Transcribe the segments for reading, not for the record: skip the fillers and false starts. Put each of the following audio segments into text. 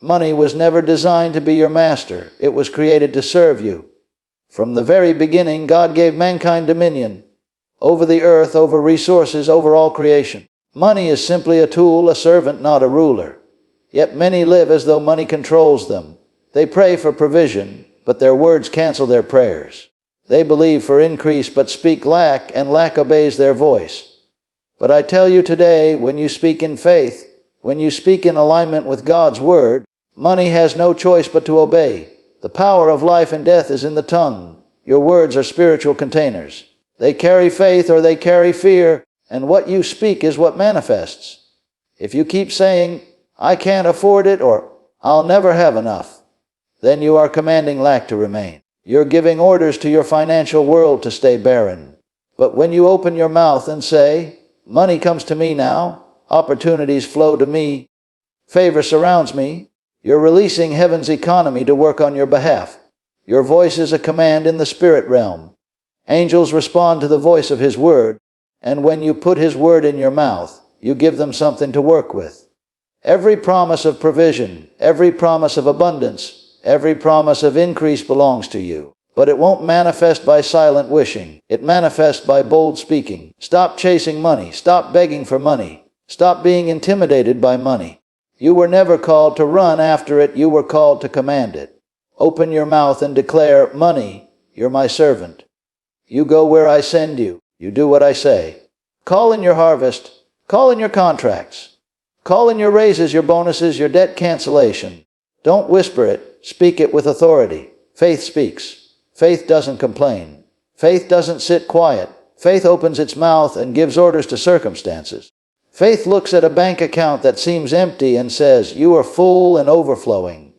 Money was never designed to be your master. It was created to serve you. From the very beginning, God gave mankind dominion over the earth, over resources, over all creation. Money is simply a tool, a servant, not a ruler. Yet many live as though money controls them. They pray for provision, but their words cancel their prayers. They believe for increase, but speak lack, and lack obeys their voice. But I tell you today, when you speak in faith, when you speak in alignment with God's word, money has no choice but to obey. The power of life and death is in the tongue. Your words are spiritual containers. They carry faith or they carry fear, and what you speak is what manifests. If you keep saying, I can't afford it, or I'll never have enough, then you are commanding lack to remain. You're giving orders to your financial world to stay barren. But when you open your mouth and say, money comes to me now, opportunities flow to me, favor surrounds me, you're releasing heaven's economy to work on your behalf. Your voice is a command in the spirit realm. Angels respond to the voice of His word, and when you put His word in your mouth, you give them something to work with. Every promise of provision, every promise of abundance, every promise of increase belongs to you. But it won't manifest by silent wishing. It manifests by bold speaking. Stop chasing money. Stop begging for money. Stop being intimidated by money. You were never called to run after it. You were called to command it. Open your mouth and declare, money, you're my servant. You go where I send you. You do what I say. Call in your harvest. Call in your contracts. Call in your raises, your bonuses, your debt cancellation. Don't whisper it. Speak it with authority. Faith speaks. Faith doesn't complain. Faith doesn't sit quiet. Faith opens its mouth and gives orders to circumstances. Faith looks at a bank account that seems empty and says, you are full and overflowing.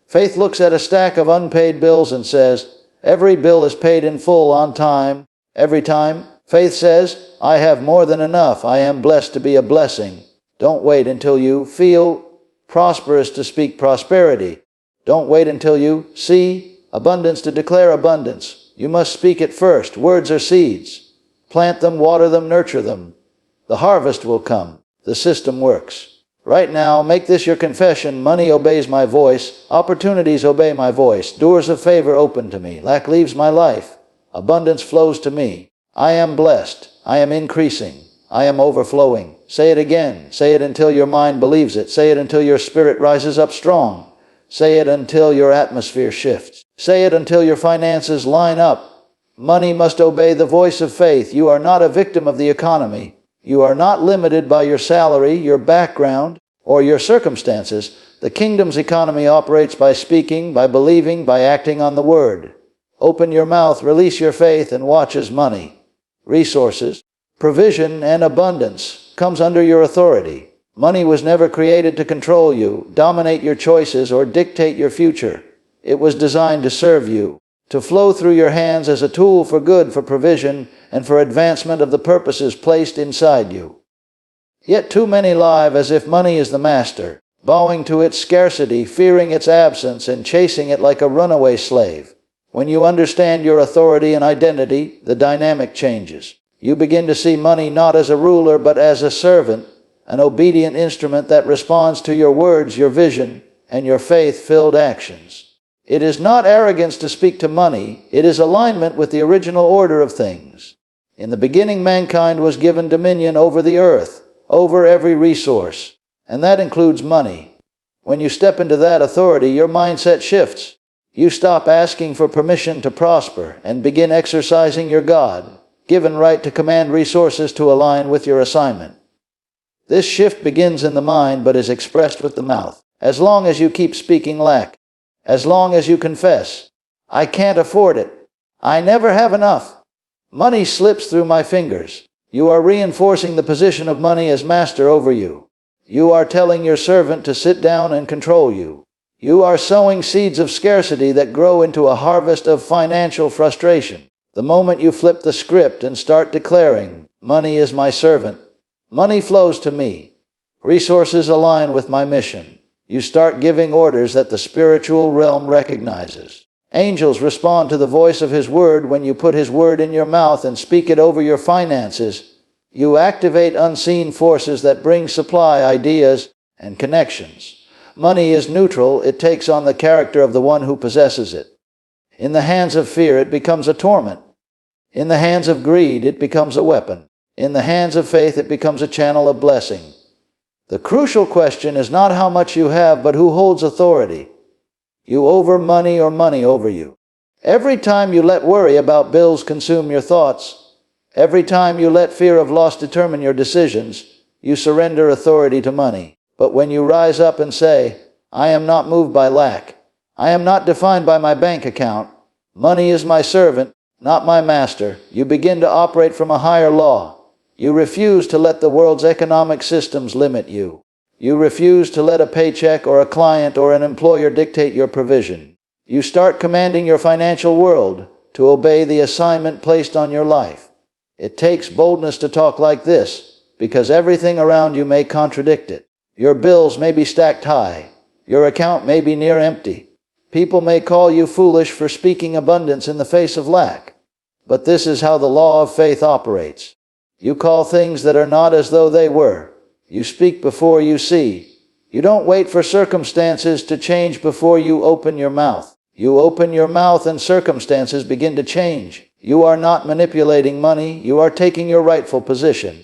Faith looks at a stack of unpaid bills and says, every bill is paid in full on time, every time. Faith says, I have more than enough. I am blessed to be a blessing. Don't wait until you feel prosperous to speak prosperity. Don't wait until you see abundance to declare abundance. You must speak it first. Words are seeds. Plant them, water them, nurture them. The harvest will come. The system works. Right now, make this your confession. Money obeys my voice. Opportunities obey my voice. Doors of favor open to me. Lack leaves my life. Abundance flows to me. I am blessed. I am increasing. I am overflowing. Say it again. Say it until your mind believes it. Say it until your spirit rises up strong. Say it until your atmosphere shifts. Say it until your finances line up. Money must obey the voice of faith. You are not a victim of the economy. You are not limited by your salary, your background, or your circumstances. The kingdom's economy operates by speaking, by believing, by acting on the word. Open your mouth, release your faith, and watch as money, resources, provision, and abundance comes under your authority. Money was never created to control you, dominate your choices, or dictate your future. It was designed to serve you, to flow through your hands as a tool for good, for provision, and for advancement of the purposes placed inside you. Yet too many live as if money is the master, bowing to its scarcity, fearing its absence, and chasing it like a runaway slave. When you understand your authority and identity, the dynamic changes. You begin to see money not as a ruler, but as a servant, an obedient instrument that responds to your words, your vision, and your faith-filled actions. It is not arrogance to speak to money. It is alignment with the original order of things. In the beginning, mankind was given dominion over the earth, over every resource, and that includes money. When you step into that authority, your mindset shifts. You stop asking for permission to prosper and begin exercising your God-given right to command resources to align with your assignment. This shift begins in the mind but is expressed with the mouth. As long as you keep speaking lack, as long as you confess, I can't afford it, I never have enough, money slips through my fingers, you are reinforcing the position of money as master over you. You are telling your servant to sit down and control you. You are sowing seeds of scarcity that grow into a harvest of financial frustration. The moment you flip the script and start declaring, money is my servant, money flows to me, resources align with my mission, you start giving orders that the spiritual realm recognizes. Angels respond to the voice of His word when you put His word in your mouth and speak it over your finances. You activate unseen forces that bring supply, ideas, and connections. Money is neutral. It takes on the character of the one who possesses it. In the hands of fear, it becomes a torment. In the hands of greed, it becomes a weapon. In the hands of faith, it becomes a channel of blessing. The crucial question is not how much you have, but who holds authority. You over money or money over you. Every time you let worry about bills consume your thoughts, every time you let fear of loss determine your decisions, you surrender authority to money. But when you rise up and say, I am not moved by lack, I am not defined by my bank account, money is my servant, not my master, you begin to operate from a higher law. You refuse to let the world's economic systems limit you. You refuse to let a paycheck or a client or an employer dictate your provision. You start commanding your financial world to obey the assignment placed on your life. It takes boldness to talk like this, because everything around you may contradict it. Your bills may be stacked high. Your account may be near empty. People may call you foolish for speaking abundance in the face of lack. But this is how the law of faith operates. You call things that are not as though they were. You speak before you see. You don't wait for circumstances to change before you open your mouth. You open your mouth and circumstances begin to change. You are not manipulating money. You are taking your rightful position.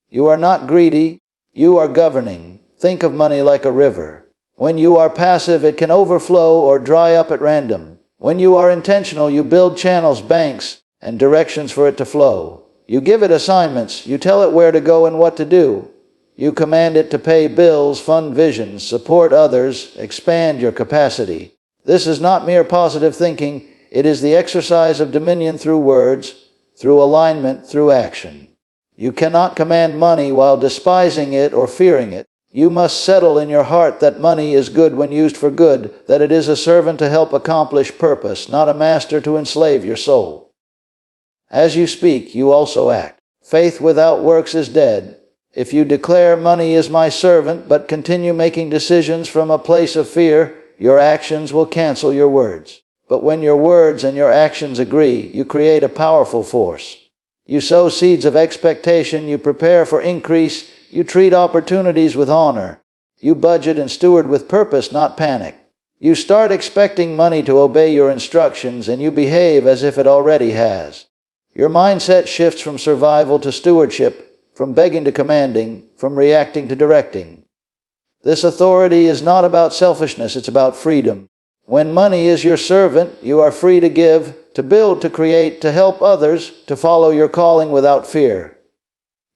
You are not greedy. You are governing. Think of money like a river. When you are passive, it can overflow or dry up at random. When you are intentional, you build channels, banks, and directions for it to flow. You give it assignments. You tell it where to go and what to do. You command it to pay bills, fund visions, support others, expand your capacity. This is not mere positive thinking. It is the exercise of dominion through words, through alignment, through action. You cannot command money while despising it or fearing it. You must settle in your heart that money is good when used for good, that it is a servant to help accomplish purpose, not a master to enslave your soul. As you speak, you also act. Faith without works is dead. If you declare money is my servant, but continue making decisions from a place of fear, your actions will cancel your words. But when your words and your actions agree, you create a powerful force. You sow seeds of expectation, you prepare for increase, you treat opportunities with honor. You budget and steward with purpose, not panic. You start expecting money to obey your instructions, and you behave as if it already has. Your mindset shifts from survival to stewardship, from begging to commanding, from reacting to directing. This authority is not about selfishness, it's about freedom. When money is your servant, you are free to give, to build, to create, to help others, to follow your calling without fear.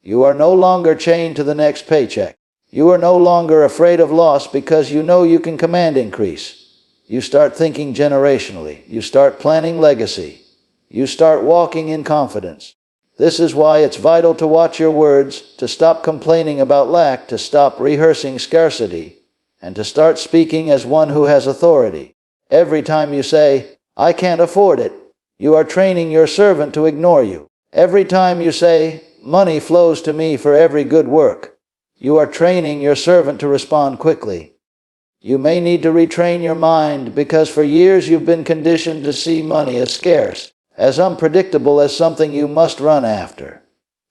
You are no longer chained to the next paycheck. You are no longer afraid of loss because you know you can command increase. You start thinking generationally. You start planning legacy. You start walking in confidence. This is why it's vital to watch your words, to stop complaining about lack, to stop rehearsing scarcity, and to start speaking as one who has authority. Every time you say, I can't afford it, you are training your servant to ignore you. Every time you say, money flows to me for every good work, you are training your servant to respond quickly. You may need to retrain your mind because for years you've been conditioned to see money as scarce, as unpredictable as something you must run after.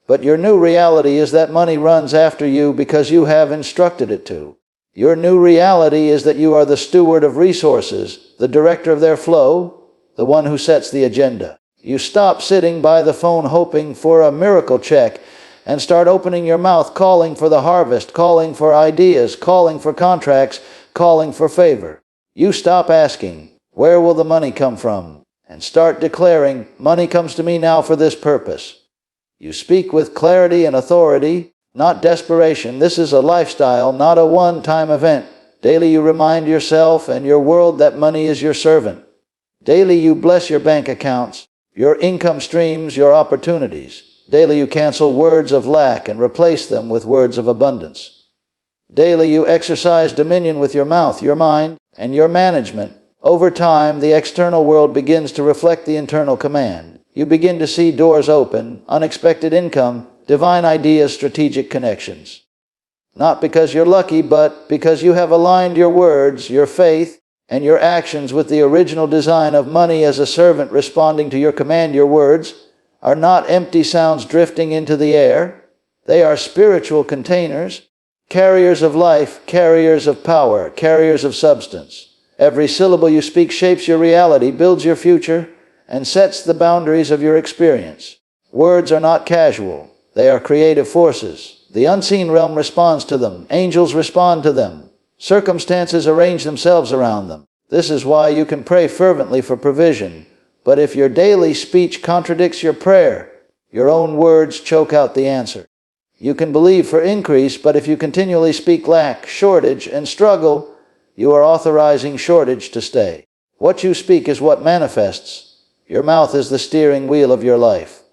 But your new reality is that money runs after you because you have instructed it to. Your new reality is that you are the steward of resources, the director of their flow, the one who sets the agenda. You stop sitting by the phone hoping for a miracle check and start opening your mouth, calling for the harvest, calling for ideas, calling for contracts, calling for favor. You stop asking, where will the money come from? And start declaring, money comes to me now for this purpose. You speak with clarity and authority, not desperation. This is a lifestyle, not a one-time event. Daily you remind yourself and your world that money is your servant. Daily you bless your bank accounts, your income streams, your opportunities. Daily you cancel words of lack and replace them with words of abundance. Daily you exercise dominion with your mouth, your mind, and your management. Over time, the external world begins to reflect the internal command. You begin to see doors open, unexpected income, divine ideas, strategic connections. Not because you're lucky, but because you have aligned your words, your faith, and your actions with the original design of money as a servant responding to your command. Your words are not empty sounds drifting into the air. They are spiritual containers. Carriers of life, carriers of power, carriers of substance. Every syllable you speak shapes your reality, builds your future, and sets the boundaries of your experience. Words are not casual. They are creative forces. The unseen realm responds to them. Angels respond to them. Circumstances arrange themselves around them. This is why you can pray fervently for provision. But if your daily speech contradicts your prayer, your own words choke out the answer. You can believe for increase, but if you continually speak lack, shortage, and struggle, you are authorizing shortage to stay. What you speak is what manifests. Your mouth is the steering wheel of your life.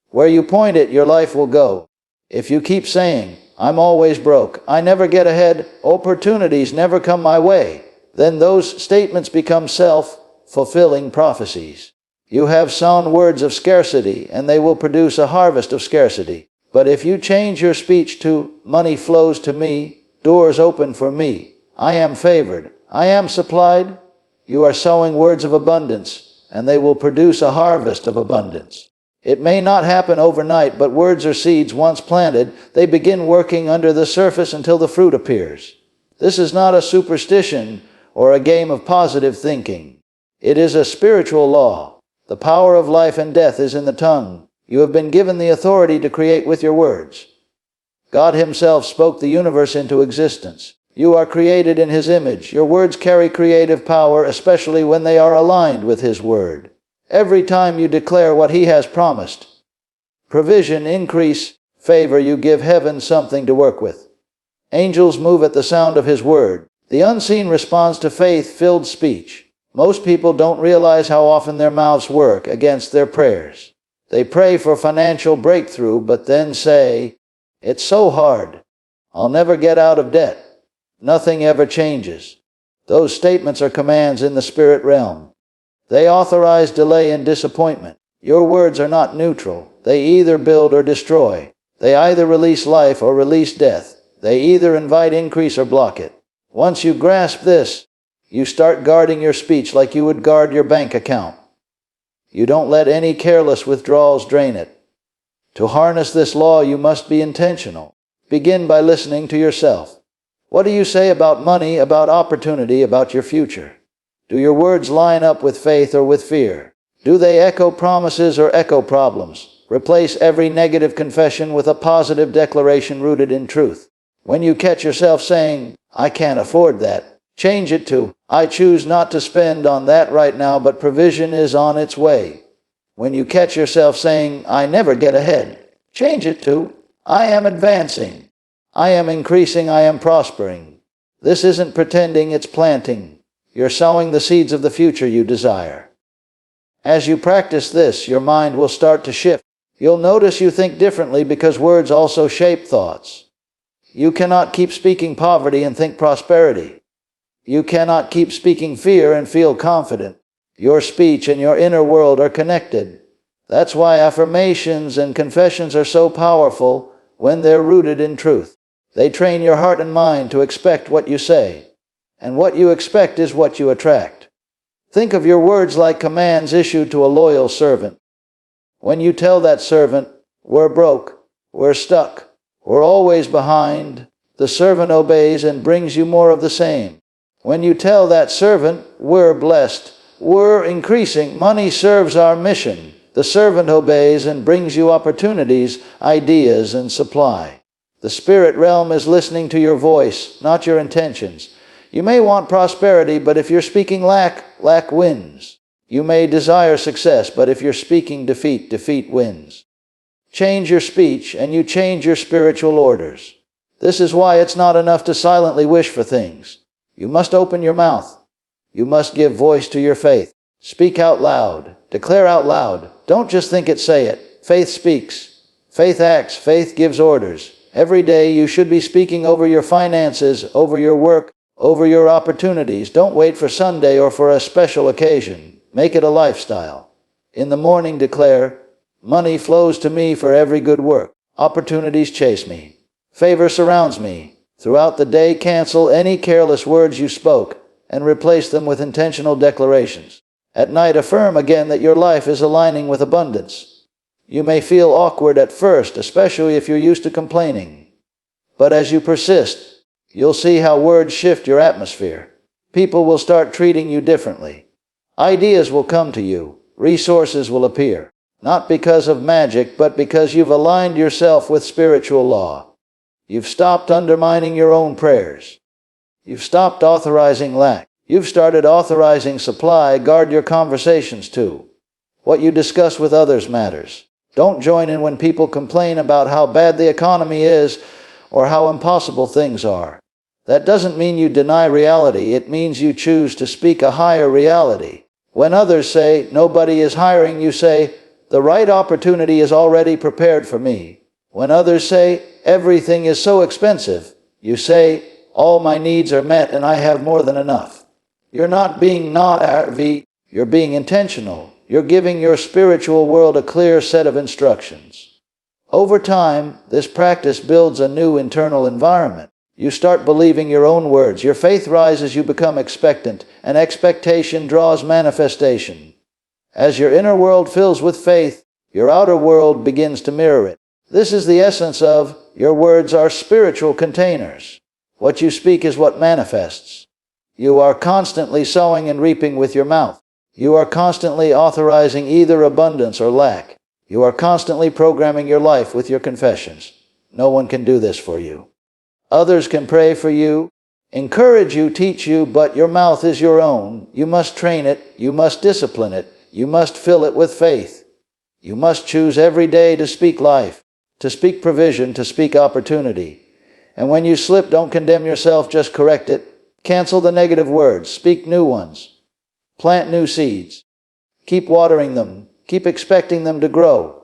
Where you point it, your life will go. If you keep saying, "I'm always broke, I never get ahead, opportunities never come my way," then those statements become self-fulfilling prophecies. You have sown words of scarcity, and they will produce a harvest of scarcity. But if you change your speech to, "Money flows to me, doors open for me, I am favored, I am supplied," you are sowing words of abundance, and they will produce a harvest of abundance. It may not happen overnight, but words are seeds once planted. They begin working under the surface until the fruit appears. This is not a superstition or a game of positive thinking. It is a spiritual law. The power of life and death is in the tongue. You have been given the authority to create with your words. God Himself spoke the universe into existence. You are created in His image. Your words carry creative power, especially when they are aligned with His word. Every time you declare what He has promised, provision, increase, favor, you give heaven something to work with. Angels move at the sound of His word. The unseen responds to faith-filled speech. Most people don't realize how often their mouths work against their prayers. They pray for financial breakthrough, but then say, "It's so hard. I'll never get out of debt. Nothing ever changes." Those statements are commands in the spirit realm. They authorize delay and disappointment. Your words are not neutral. They either build or destroy. They either release life or release death. They either invite increase or block it. Once you grasp this, you start guarding your speech like you would guard your bank account. You don't let any careless withdrawals drain it. To harness this law, you must be intentional. Begin by listening to yourself. What do you say about money, about opportunity, about your future? Do your words line up with faith or with fear? Do they echo promises or echo problems? Replace every negative confession with a positive declaration rooted in truth. When you catch yourself saying, "I can't afford that," change it to, "I choose not to spend on that right now, but provision is on its way." When you catch yourself saying, "I never get ahead," change it to, "I am advancing. I am increasing, I am prospering." This isn't pretending, it's planting. You're sowing the seeds of the future you desire. As you practice this, your mind will start to shift. You'll notice you think differently because words also shape thoughts. You cannot keep speaking poverty and think prosperity. You cannot keep speaking fear and feel confident. Your speech and your inner world are connected. That's why affirmations and confessions are so powerful when they're rooted in truth. They train your heart and mind to expect what you say. And what you expect is what you attract. Think of your words like commands issued to a loyal servant. When you tell that servant, "We're broke, we're stuck, we're always behind," the servant obeys and brings you more of the same. When you tell that servant, "We're blessed, we're increasing, money serves our mission," the servant obeys and brings you opportunities, ideas, and supply. The spirit realm is listening to your voice, not your intentions. You may want prosperity, but if you're speaking lack, lack wins. You may desire success, but if you're speaking defeat, defeat wins. Change your speech, and you change your spiritual orders. This is why it's not enough to silently wish for things. You must open your mouth. You must give voice to your faith. Speak out loud. Declare out loud. Don't just think it, say it. Faith speaks. Faith acts. Faith gives orders. Every day you should be speaking over your finances, over your work, over your opportunities. Don't wait for Sunday or for a special occasion. Make it a lifestyle. In the morning declare, "Money flows to me for every good work. Opportunities chase me. Favor surrounds me." Throughout the day, cancel any careless words you spoke and replace them with intentional declarations. At night, affirm again that your life is aligning with abundance. You may feel awkward at first, especially if you're used to complaining. But as you persist, you'll see how words shift your atmosphere. People will start treating you differently. Ideas will come to you. Resources will appear. Not because of magic, but because you've aligned yourself with spiritual law. You've stopped undermining your own prayers. You've stopped authorizing lack. You've started authorizing supply. Guard your conversations too. What you discuss with others matters. Don't join in when people complain about how bad the economy is or how impossible things are. That doesn't mean you deny reality. It means you choose to speak a higher reality. When others say, nobody is hiring, you say, the right opportunity is already prepared for me. When others say, everything is so expensive, you say, all my needs are met and I have more than enough. You're not being not-RV, you're being intentional. You're giving your spiritual world a clear set of instructions. Over time, this practice builds a new internal environment. You start believing your own words. Your faith rises, you become expectant, and expectation draws manifestation. As your inner world fills with faith, your outer world begins to mirror it. This is the essence of your words are spiritual containers. What you speak is what manifests. You are constantly sowing and reaping with your mouth. You are constantly authorizing either abundance or lack. You are constantly programming your life with your confessions. No one can do this for you. Others can pray for you, encourage you, teach you, but your mouth is your own. You must train it. You must discipline it. You must fill it with faith. You must choose every day to speak life, to speak provision, to speak opportunity. And when you slip, don't condemn yourself, just correct it. Cancel the negative words. Speak new ones. Plant new seeds. Keep watering them. Keep expecting them to grow.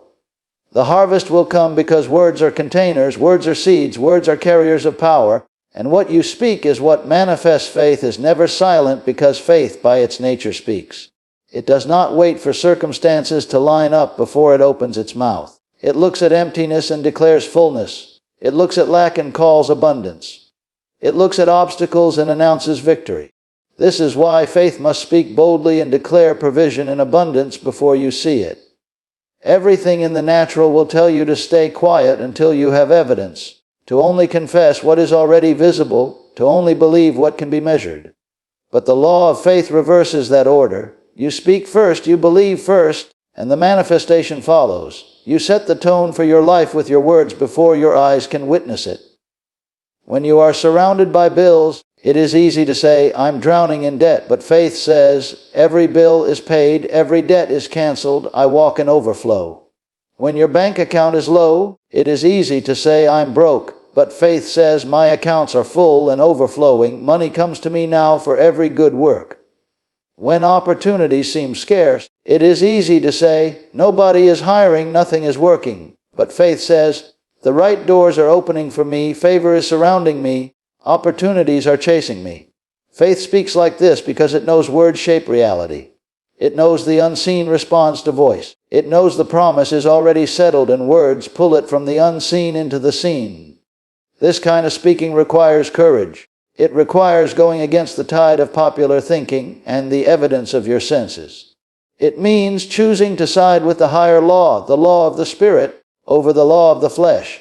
The harvest will come because words are containers, words are seeds, words are carriers of power, and what you speak is what manifests. Faith is never silent because faith by its nature speaks. It does not wait for circumstances to line up before it opens its mouth. It looks at emptiness and declares fullness. It looks at lack and calls abundance. It looks at obstacles and announces victory. This is why faith must speak boldly and declare provision and abundance before you see it. Everything in the natural will tell you to stay quiet until you have evidence, to only confess what is already visible, to only believe what can be measured. But the law of faith reverses that order. You speak first, you believe first, and the manifestation follows. You set the tone for your life with your words before your eyes can witness it. When you are surrounded by bills, it is easy to say, I'm drowning in debt, but faith says, every bill is paid, every debt is canceled, I walk in overflow. When your bank account is low, it is easy to say, I'm broke, but faith says, my accounts are full and overflowing, money comes to me now for every good work. When opportunities seem scarce, it is easy to say, nobody is hiring, nothing is working, but faith says, the right doors are opening for me, favor is surrounding me, opportunities are chasing me. Faith speaks like this because it knows words shape reality. It knows the unseen responds to voice. It knows the promise is already settled and words pull it from the unseen into the seen. This kind of speaking requires courage. It requires going against the tide of popular thinking and the evidence of your senses. It means choosing to side with the higher law, the law of the Spirit, over the law of the flesh.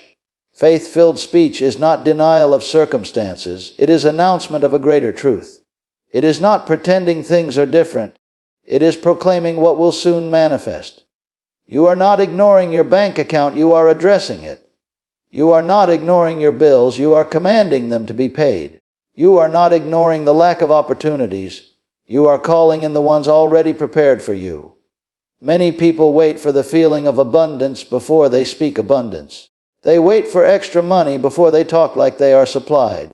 Faith-filled speech is not denial of circumstances. It is announcement of a greater truth. It is not pretending things are different. It is proclaiming what will soon manifest. You are not ignoring your bank account, you are addressing it. You are not ignoring your bills, you are commanding them to be paid. You are not ignoring the lack of opportunities. You are calling in the ones already prepared for you. Many people wait for the feeling of abundance before they speak abundance. They wait for extra money before they talk like they are supplied.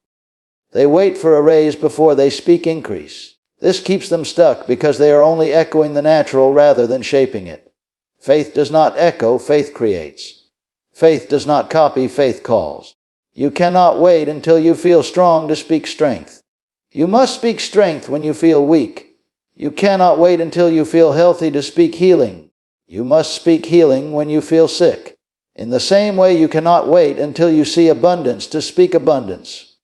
They wait for a raise before they speak increase. This keeps them stuck because they are only echoing the natural rather than shaping it. Faith does not echo, faith creates. Faith does not copy, faith calls. You cannot wait until you feel strong to speak strength. You must speak strength when you feel weak. You cannot wait until you feel healthy to speak healing. You must speak healing when you feel sick. In the same way, you cannot wait until you see abundance to speak abundance.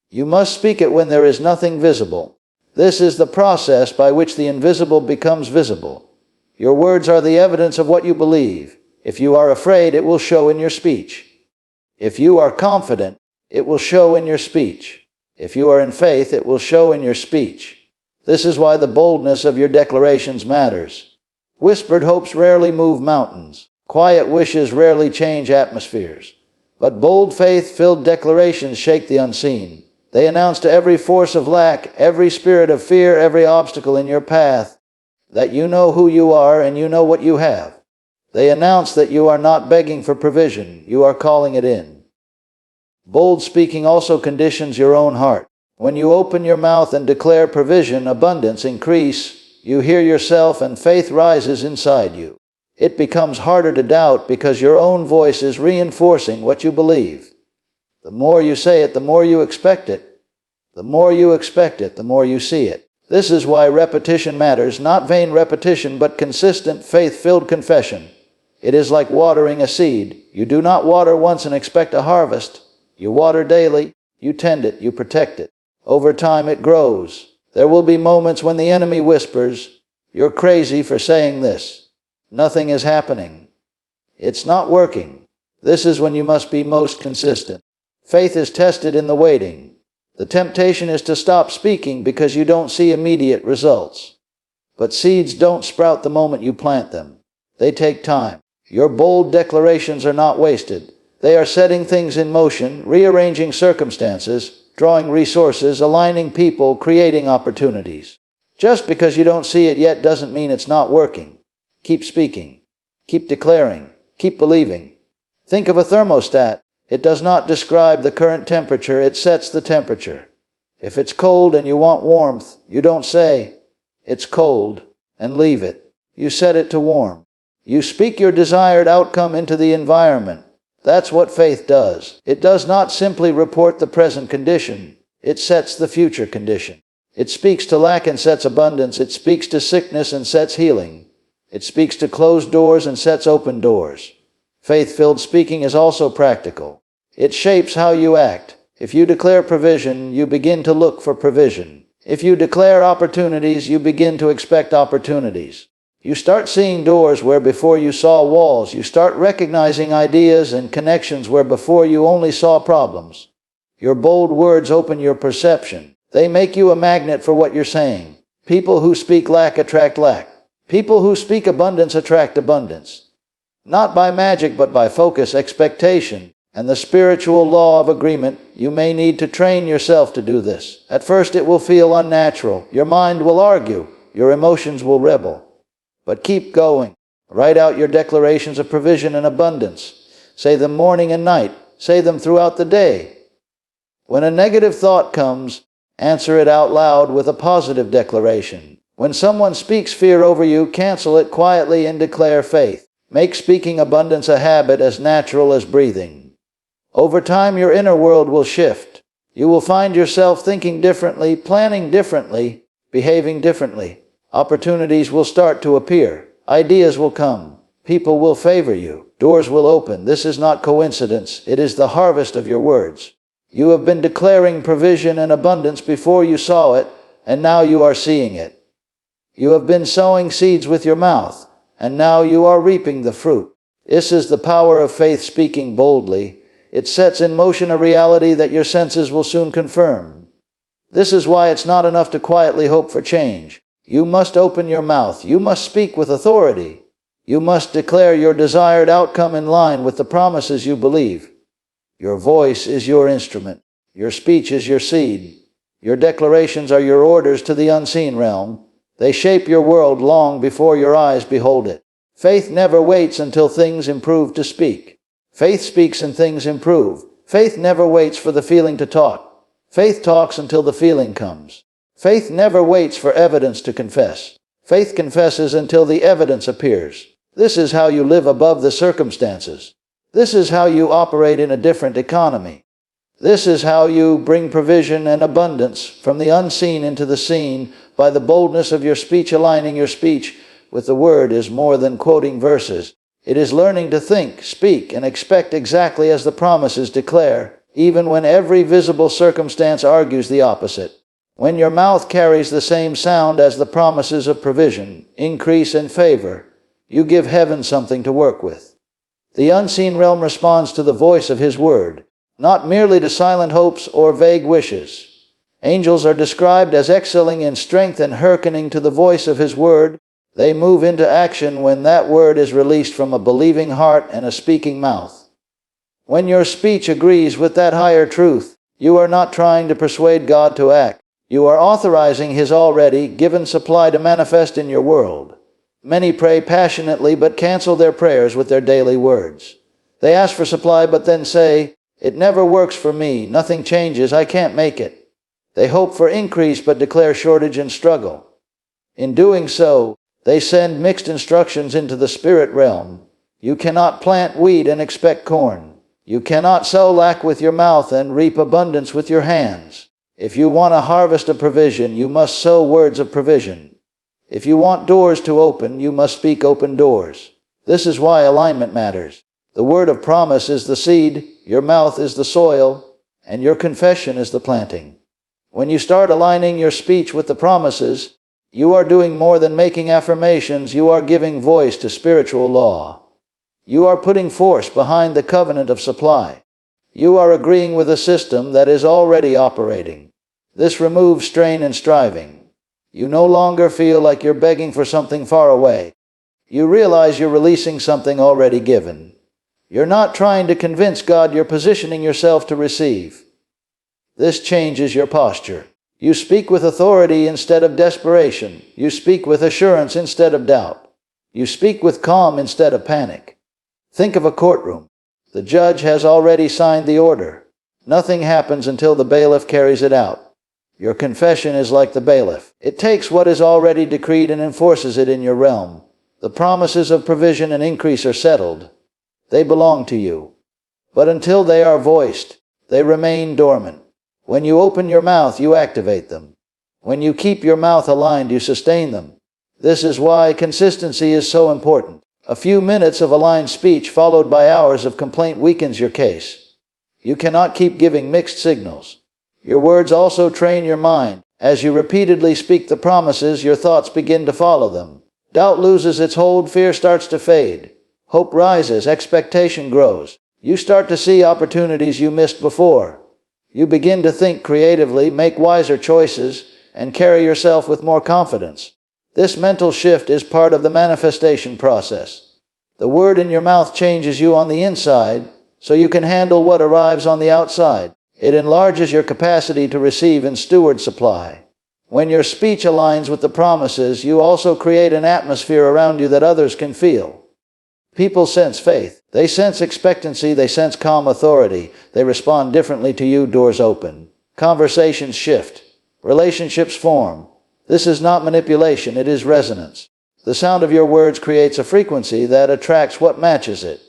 You must speak it when there is nothing visible. This is the process by which the invisible becomes visible. Your words are the evidence of what you believe. If you are afraid, it will show in your speech. If you are confident, It will show in your speech. If you are in faith, it will show in your speech. This is why the boldness of your declarations matters. Whispered hopes rarely move mountains. Quiet wishes rarely change atmospheres. But bold faith-filled declarations shake the unseen. They announce to every force of lack, every spirit of fear, every obstacle in your path, that you know who you are and you know what you have. They announce that you are not begging for provision, you are calling it in. Bold speaking also conditions your own heart. When you open your mouth and declare provision, abundance, increase, you hear yourself and faith rises inside you. It becomes harder to doubt because your own voice is reinforcing what you believe. The more you say it, the more you expect it. The more you expect it, the more you see it. This is why repetition matters, not vain repetition, but consistent, faith-filled confession. It is like watering a seed. You do not water once and expect a harvest. You water daily, you tend it, you protect it. Over time it grows. There will be moments when the enemy whispers, "You're crazy for saying this. Nothing is happening. It's not working." This is when you must be most consistent. Faith is tested in the waiting. The temptation is to stop speaking because you don't see immediate results. But seeds don't sprout the moment you plant them. They take time. Your bold declarations are not wasted. They are setting things in motion, rearranging circumstances, drawing resources, aligning people, creating opportunities. Just because you don't see it yet doesn't mean it's not working. Keep speaking. Keep declaring. Keep believing. Think of a thermostat. It does not describe the current temperature, it sets the temperature. If it's cold and you want warmth, you don't say, "It's cold," and leave it. You set it to warm. You speak your desired outcome into the environment. That's what faith does. It does not simply report the present condition. It sets the future condition. It speaks to lack and sets abundance. It speaks to sickness and sets healing. It speaks to closed doors and sets open doors. Faith-filled speaking is also practical. It shapes how you act. If you declare provision, you begin to look for provision. If you declare opportunities, you begin to expect opportunities. You start seeing doors where before you saw walls. You start recognizing ideas and connections where before you only saw problems. Your bold words open your perception. They make you a magnet for what you're saying. People who speak lack attract lack. People who speak abundance attract abundance. Not by magic, but by focus, expectation, and the spiritual law of agreement. You may need to train yourself to do this. At first it will feel unnatural. Your mind will argue. Your emotions will rebel. But keep going. Write out your declarations of provision and abundance. Say them morning and night. Say them throughout the day. When a negative thought comes, answer it out loud with a positive declaration. When someone speaks fear over you, cancel it quietly and declare faith. Make speaking abundance a habit as natural as breathing. Over time, your inner world will shift. You will find yourself thinking differently, planning differently, behaving differently. Opportunities will start to appear. Ideas will come. People will favor you. Doors will open. This is not coincidence. It is the harvest of your words. You have been declaring provision and abundance before you saw it, and now you are seeing it. You have been sowing seeds with your mouth, and now you are reaping the fruit. This is the power of faith speaking boldly. It sets in motion a reality that your senses will soon confirm. This is why it's not enough to quietly hope for change. You must open your mouth. You must speak with authority. You must declare your desired outcome in line with the promises you believe. Your voice is your instrument. Your speech is your seed. Your declarations are your orders to the unseen realm. They shape your world long before your eyes behold it. Faith never waits until things improve to speak. Faith speaks and things improve. Faith never waits for the feeling to talk. Faith talks until the feeling comes. Faith never waits for evidence to confess. Faith confesses until the evidence appears. This is how you live above the circumstances. This is how you operate in a different economy. This is how you bring provision and abundance from the unseen into the seen by the boldness of your speech. Aligning your speech with the word is more than quoting verses. It is learning to think, speak, and expect exactly as the promises declare, even when every visible circumstance argues the opposite. When your mouth carries the same sound as the promises of provision, increase, and favor, you give heaven something to work with. The unseen realm responds to the voice of His word. not merely to silent hopes or vague wishes. Angels are described as excelling in strength and hearkening to the voice of His word. They move into action when that word is released from a believing heart and a speaking mouth. When your speech agrees with that higher truth, you are not trying to persuade God to act. You are authorizing His already given supply to manifest in your world. Many pray passionately but cancel their prayers with their daily words. They ask for supply but then say, "It never works for me, nothing changes, I can't make it." They hope for increase but declare shortage and struggle. In doing so, they send mixed instructions into the spirit realm. You cannot plant wheat and expect corn. You cannot sow lack with your mouth and reap abundance with your hands. If you want a harvest of provision, you must sow words of provision. If you want doors to open, you must speak open doors. This is why alignment matters. The word of promise is the seed, your mouth is the soil, and your confession is the planting. When you start aligning your speech with the promises, you are doing more than making affirmations, you are giving voice to spiritual law. You are putting force behind the covenant of supply. You are agreeing with a system that is already operating. This removes strain and striving. You no longer feel like you're begging for something far away. You realize you're releasing something already given. You're not trying to convince God, you're positioning yourself to receive. This changes your posture. You speak with authority instead of desperation. You speak with assurance instead of doubt. You speak with calm instead of panic. Think of a courtroom. The judge has already signed the order. Nothing happens until the bailiff carries it out. Your confession is like the bailiff. It takes what is already decreed and enforces it in your realm. The promises of provision and increase are settled. They belong to you. But until they are voiced, they remain dormant. When you open your mouth, you activate them. When you keep your mouth aligned, you sustain them. This is why consistency is so important. A few minutes of aligned speech followed by hours of complaint weakens your case. You cannot keep giving mixed signals. Your words also train your mind. As you repeatedly speak the promises, your thoughts begin to follow them. Doubt loses its hold, fear starts to fade. Hope rises, expectation grows. You start to see opportunities you missed before. You begin to think creatively, make wiser choices, and carry yourself with more confidence. This mental shift is part of the manifestation process. The word in your mouth changes you on the inside, so you can handle what arrives on the outside. It enlarges your capacity to receive and steward supply. When your speech aligns with the promises, you also create an atmosphere around you that others can feel. People sense faith. They sense expectancy. They sense calm authority. They respond differently to you. Doors open. Conversations shift. Relationships form. This is not manipulation. It is resonance. The sound of your words creates a frequency that attracts what matches it.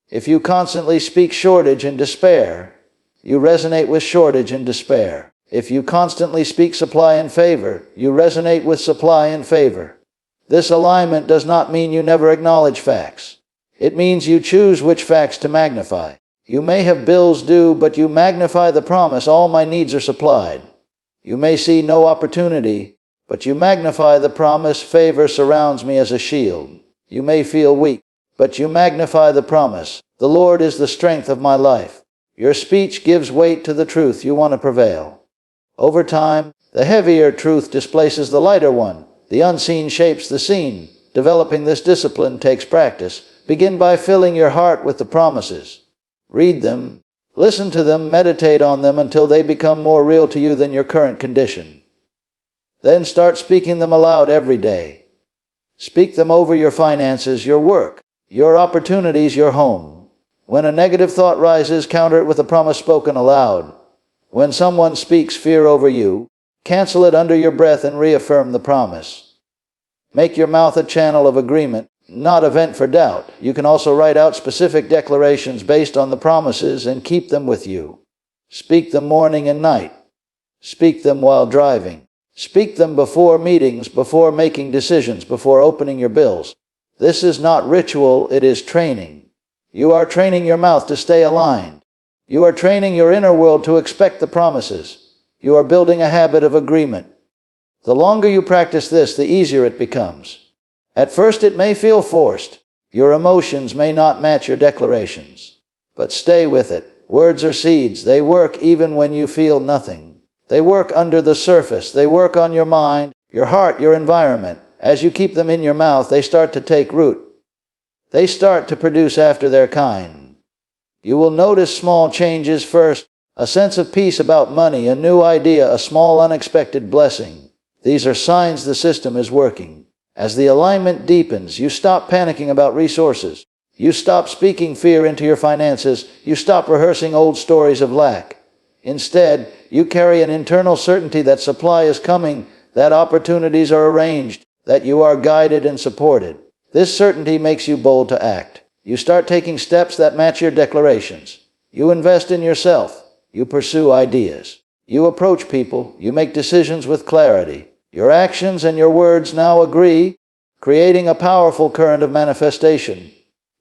If you constantly speak shortage and despair, you resonate with shortage and despair. If you constantly speak supply and favor, you resonate with supply and favor. This alignment does not mean you never acknowledge facts. It means you choose which facts to magnify. You may have bills due, but you magnify the promise, all my needs are supplied. You may see no opportunity, but you magnify the promise, favor surrounds me as a shield. You may feel weak, but you magnify the promise, the Lord is the strength of my life. Your speech gives weight to the truth you want to prevail. Over time, the heavier truth displaces the lighter one. The unseen shapes the seen. Developing this discipline takes practice. Begin by filling your heart with the promises. Read them, listen to them, meditate on them until they become more real to you than your current condition. Then start speaking them aloud every day. Speak them over your finances, your work, your opportunities, your home. When a negative thought rises, counter it with a promise spoken aloud. When someone speaks fear over you, cancel it under your breath and reaffirm the promise. Make your mouth a channel of agreement, not a vent for doubt. You can also write out specific declarations based on the promises and keep them with you. Speak them morning and night. Speak them while driving. Speak them before meetings, before making decisions, before opening your bills. This is not ritual, it is training. You are training your mouth to stay aligned. You are training your inner world to expect the promises. You are building a habit of agreement. The longer you practice this, the easier it becomes. At first it may feel forced. Your emotions may not match your declarations. But stay with it. Words are seeds. They work even when you feel nothing. They work under the surface. They work on your mind, your heart, your environment. As you keep them in your mouth, they start to take root. They start to produce after their kind. You will notice small changes first, a sense of peace about money, a new idea, a small unexpected blessing. These are signs the system is working. As the alignment deepens, you stop panicking about resources. You stop speaking fear into your finances. You stop rehearsing old stories of lack. Instead, you carry an internal certainty that supply is coming, that opportunities are arranged, that you are guided and supported. This certainty makes you bold to act. You start taking steps that match your declarations. You invest in yourself. You pursue ideas. You approach people. You make decisions with clarity. Your actions and your words now agree, creating a powerful current of manifestation.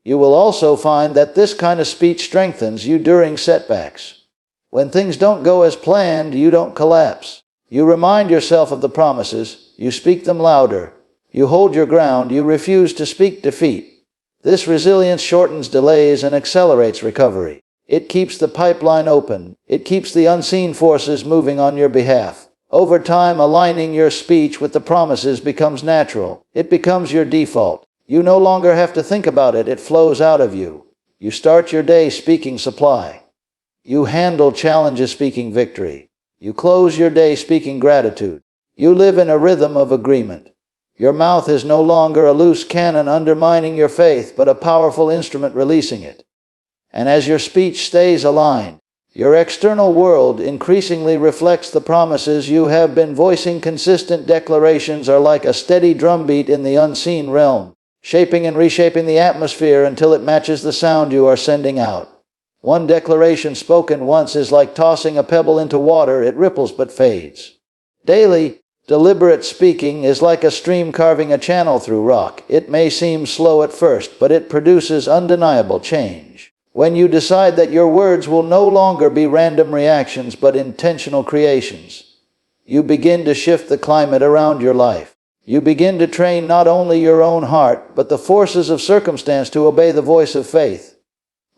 You will also find that this kind of speech strengthens you during setbacks. When things don't go as planned, you don't collapse. You remind yourself of the promises. You speak them louder. You hold your ground. You refuse to speak defeat. This resilience shortens delays and accelerates recovery. It keeps the pipeline open. It keeps the unseen forces moving on your behalf. Over time, aligning your speech with the promises becomes natural. It becomes your default. You no longer have to think about it. It flows out of you. You start your day speaking supply. You handle challenges speaking victory. You close your day speaking gratitude. You live in a rhythm of agreement. Your mouth is no longer a loose cannon undermining your faith, but a powerful instrument releasing it. And as your speech stays aligned, your external world increasingly reflects the promises you have been voicing. Consistent declarations are like a steady drumbeat in the unseen realm, shaping and reshaping the atmosphere until it matches the sound you are sending out. One declaration spoken once is like tossing a pebble into water. It ripples but fades. Daily, deliberate speaking is like a stream carving a channel through rock. It may seem slow at first, but it produces undeniable change. When you decide that your words will no longer be random reactions but intentional creations, you begin to shift the climate around your life. You begin to train not only your own heart, but the forces of circumstance to obey the voice of faith.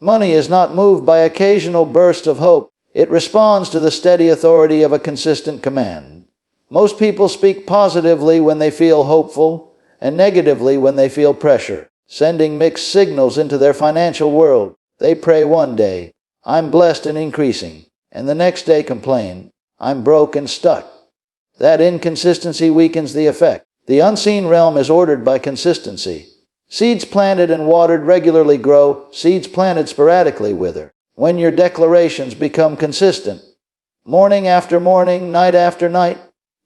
Money is not moved by occasional bursts of hope. It responds to the steady authority of a consistent command. Most people speak positively when they feel hopeful, and negatively when they feel pressure, sending mixed signals into their financial world. They pray one day, "I'm blessed and increasing," and the next day complain, "I'm broke and stuck." That inconsistency weakens the effect. The unseen realm is ordered by consistency. Seeds planted and watered regularly grow. Seeds planted sporadically wither. When your declarations become consistent, morning after morning, night after night,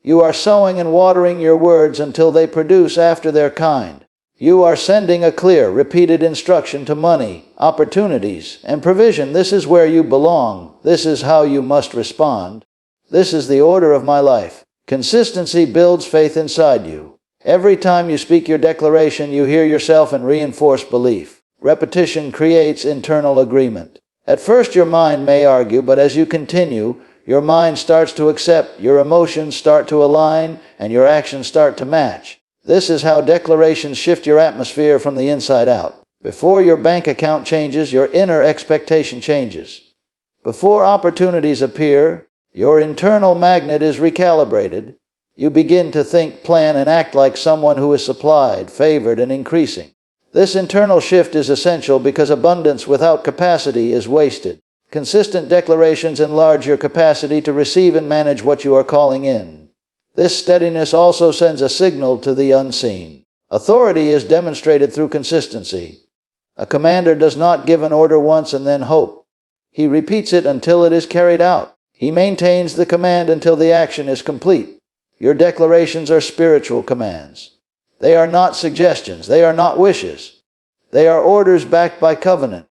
you are sowing and watering your words until they produce after their kind. You are sending a clear, repeated instruction to money, opportunities, and provision. This is where you belong. This is how you must respond. This is the order of my life. Consistency builds faith inside you. Every time you speak your declaration, you hear yourself and reinforce belief. Repetition creates internal agreement. At first your mind may argue, but as you continue, your mind starts to accept, your emotions start to align, and your actions start to match. This is how declarations shift your atmosphere from the inside out. Before your bank account changes, your inner expectation changes. Before opportunities appear, your internal magnet is recalibrated. You begin to think, plan, and act like someone who is supplied, favored, and increasing. This internal shift is essential because abundance without capacity is wasted. Consistent declarations enlarge your capacity to receive and manage what you are calling in. This steadiness also sends a signal to the unseen. Authority is demonstrated through consistency. A commander does not give an order once and then hope. He repeats it until it is carried out. He maintains the command until the action is complete. Your declarations are spiritual commands. They are not suggestions. They are not wishes. They are orders backed by covenant.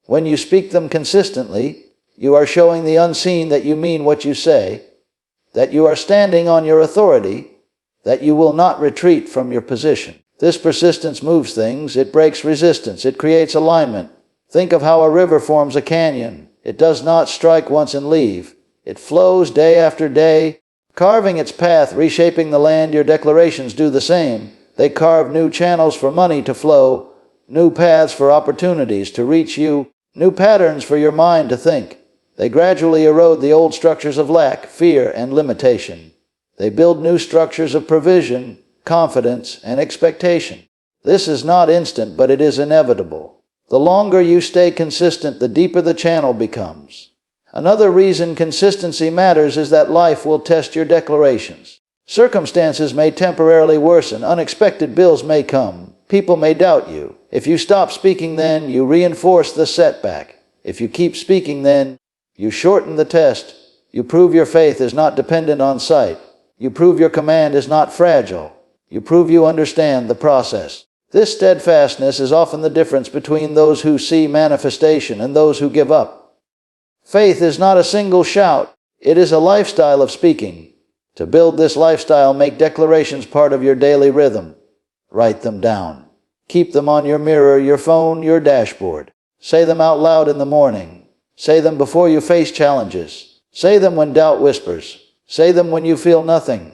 When you speak them consistently, you are showing the unseen that you mean what you say, that you are standing on your authority, that you will not retreat from your position. This persistence moves things. It breaks resistance. It creates alignment. Think of how a river forms a canyon. It does not strike once and leave. It flows day after day, carving its path, reshaping the land. Your declarations do the same. They carve new channels for money to flow, new paths for opportunities to reach you, new patterns for your mind to think. They gradually erode the old structures of lack, fear, and limitation. They build new structures of provision, confidence, and expectation. This is not instant, but it is inevitable. The longer you stay consistent, the deeper the channel becomes. Another reason consistency matters is that life will test your declarations. Circumstances may temporarily worsen, unexpected bills may come, people may doubt you. If you stop speaking then, you reinforce the setback. If you keep speaking then, you shorten the test. You prove your faith is not dependent on sight. You prove your command is not fragile. You prove you understand the process. This steadfastness is often the difference between those who see manifestation and those who give up. Faith is not a single shout. It is a lifestyle of speaking. To build this lifestyle, make declarations part of your daily rhythm. Write them down. Keep them on your mirror, your phone, your dashboard. Say them out loud in the morning. Say them before you face challenges. Say them when doubt whispers. Say them when you feel nothing.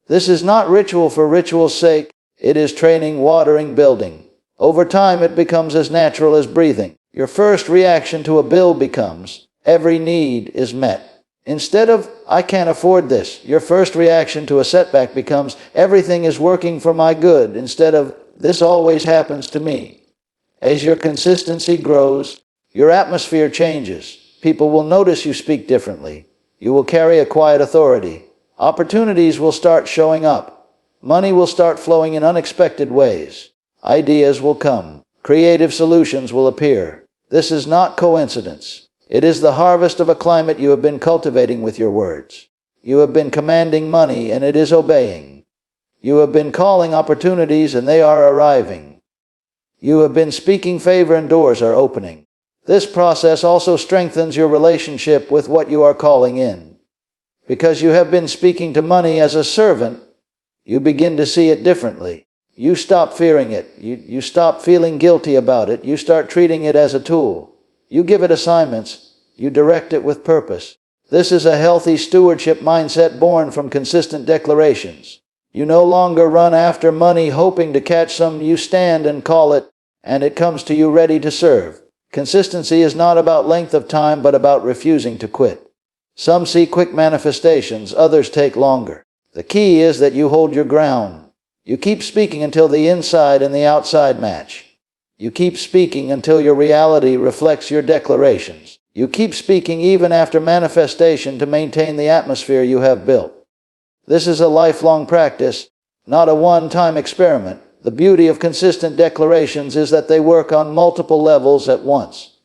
This is not ritual for ritual's sake. It is training, watering, building. Over time, it becomes as natural as breathing. Your first reaction to a bill becomes, every need is met. Instead of, I can't afford this, your first reaction to a setback becomes, everything is working for my good, instead of, this always happens to me. As your consistency grows, your atmosphere changes. People will notice you speak differently. You will carry a quiet authority. Opportunities will start showing up. Money will start flowing in unexpected ways. Ideas will come. Creative solutions will appear. This is not coincidence. It is the harvest of a climate you have been cultivating with your words. You have been commanding money, and it is obeying. You have been calling opportunities, and they are arriving. You have been speaking favor, and doors are opening. This process also strengthens your relationship with what you are calling in. Because you have been speaking to money as a servant, you begin to see it differently. You stop fearing it. You stop feeling guilty about it. You start treating it as a tool. You give it assignments. You direct it with purpose. This is a healthy stewardship mindset born from consistent declarations. You no longer run after money hoping to catch some. You stand and call it, and it comes to you ready to serve. Consistency is not about length of time, but about refusing to quit. Some see quick manifestations, others take longer. The key is that you hold your ground. You keep speaking until the inside and the outside match. You keep speaking until your reality reflects your declarations. You keep speaking even after manifestation to maintain the atmosphere you have built. This is a lifelong practice, not a one-time experiment. The beauty of consistent declarations is that they work on multiple levels at once.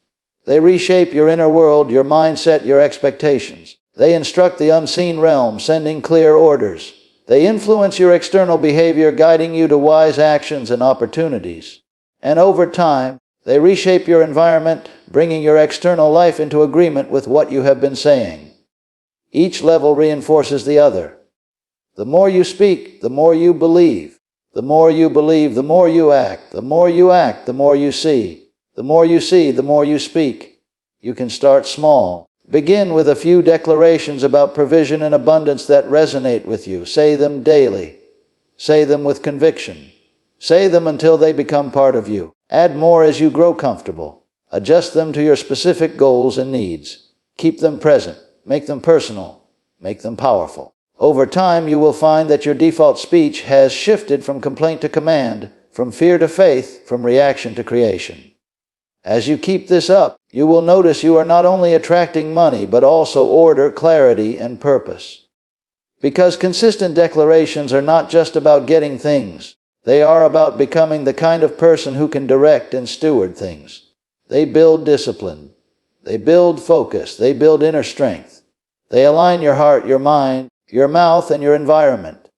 They reshape your inner world, your mindset, your expectations. They instruct the unseen realm, sending clear orders. They influence your external behavior, guiding you to wise actions and opportunities. And over time, they reshape your environment, bringing your external life into agreement with what you have been saying. Each level reinforces the other. The more you speak, the more you believe. The more you believe, the more you act. The more you act, the more you see. The more you see, the more you speak. You can start small. Begin with a few declarations about provision and abundance that resonate with you. Say them daily. Say them with conviction. Say them until they become part of you. Add more as you grow comfortable. Adjust them to your specific goals and needs. Keep them present. Make them personal. Make them powerful. Over time, you will find that your default speech has shifted from complaint to command, from fear to faith, from reaction to creation. As you keep this up, you will notice you are not only attracting money, but also order, clarity, and purpose. Because consistent declarations are not just about getting things. They are about becoming the kind of person who can direct and steward things. They build discipline. They build focus. They build inner strength. They align your heart, your mind, your mouth, and your environment.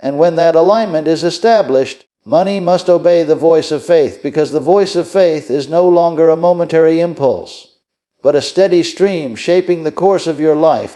And when that alignment is established, money must obey the voice of faith, because the voice of faith is no longer a momentary impulse, but a steady stream shaping the course of your life.